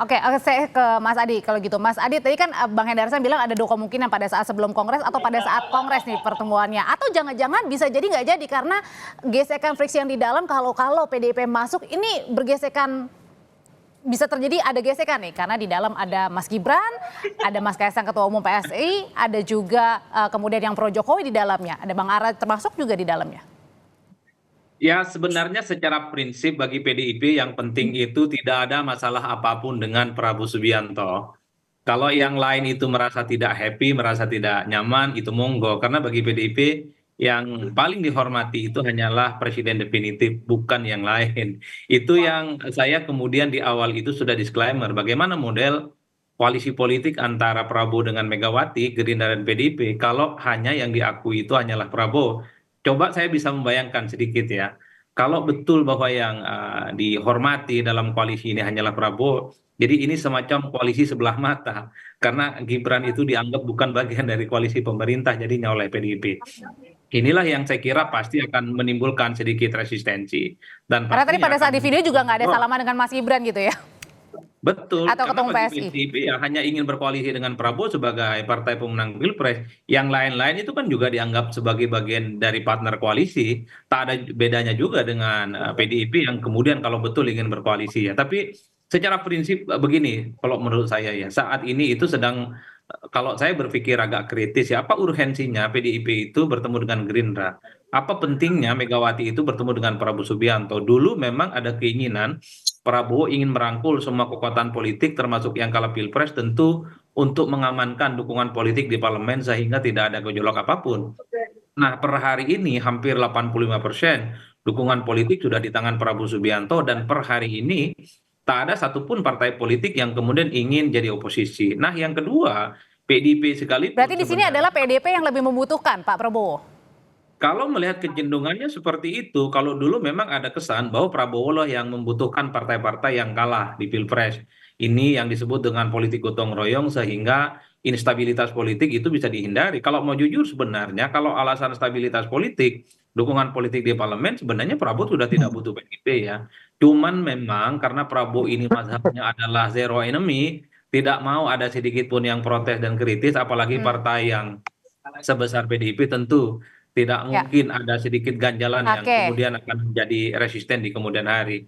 Oke, saya ke Mas Adi kalau gitu. Mas Adi, tadi kan Bang Hendarsan bilang ada dua kemungkinan pada saat sebelum Kongres atau pada saat Kongres nih pertemuannya. Atau jangan-jangan bisa jadi nggak jadi karena gesekan friksi yang di dalam kalau PDIP masuk ini bergesekan, bisa terjadi ada gesekan nih karena di dalam ada Mas Gibran, ada Mas Kaisang Ketua Umum PSI, ada juga kemudian yang pro Jokowi di dalamnya, ada Bang Ara termasuk juga di dalamnya. Ya, sebenarnya secara prinsip bagi PDIP yang penting itu tidak ada masalah apapun dengan Prabowo Subianto. Kalau yang lain itu merasa tidak happy, merasa tidak nyaman, itu monggo. Karena bagi PDIP yang paling dihormati itu hanyalah presiden definitif, bukan yang lain. Itu yang saya kemudian di awal itu sudah disclaimer. Bagaimana model koalisi politik antara Prabowo dengan Megawati, Gerindra dan PDIP, kalau hanya yang diakui itu hanyalah Prabowo. Coba saya bisa membayangkan sedikit ya. Kalau betul bahwa yang dihormati dalam koalisi ini hanyalah Prabowo, jadi ini semacam koalisi sebelah mata. Karena Gibran itu dianggap bukan bagian dari koalisi pemerintah, jadinya oleh PDIP. Inilah yang saya kira pasti akan menimbulkan sedikit resistensi. Dan Karena tadi pastinya pada akan saat di video juga nggak ada mendorong. salaman dengan Mas Gibran gitu ya, Betul, atau karena ketemu bagi PSI. PDIP ya hanya ingin berkoalisi dengan Prabowo sebagai partai pemenang Pilpres. Yang lain-lain itu kan juga dianggap sebagai bagian dari partner koalisi. Tak ada bedanya juga dengan PDIP yang kemudian kalau betul ingin berkoalisi ya. Tapi secara prinsip begini, kalau menurut saya ya, saat ini itu sedang kalau saya berpikir agak kritis ya, apa urgensinya PDIP itu bertemu dengan Gerindra? Apa pentingnya Megawati itu bertemu dengan Prabowo Subianto? Dulu memang ada keinginan Prabowo ingin merangkul semua kekuatan politik termasuk yang kalah pilpres tentu untuk mengamankan dukungan politik di parlemen sehingga tidak ada gejolak apapun. Nah, per hari ini hampir 85% dukungan politik sudah di tangan Prabowo Subianto dan per hari ini tak ada satupun partai politik yang kemudian ingin jadi oposisi. Nah, yang kedua, PDIP sekalipun Berarti di sini sebenarnya adalah PDIP yang lebih membutuhkan Pak Prabowo. kalau melihat kecenderungannya seperti itu, kalau dulu memang ada kesan bahwa Prabowo lah yang membutuhkan partai-partai yang kalah di Pilpres. Ini yang disebut dengan politik gotong royong sehingga instabilitas politik itu bisa dihindari. Kalau mau jujur sebenarnya kalau alasan stabilitas politik, dukungan politik di parlemen sebenarnya Prabowo sudah tidak butuh PDIP ya. Cuman memang karena Prabowo ini mazhabnya adalah zero enemy, tidak mau ada sedikit pun yang protes dan kritis, apalagi Hmm. partai yang sebesar PDIP tentu tidak Ya, mungkin ada sedikit ganjalan yang oke. kemudian akan menjadi resisten di kemudian hari.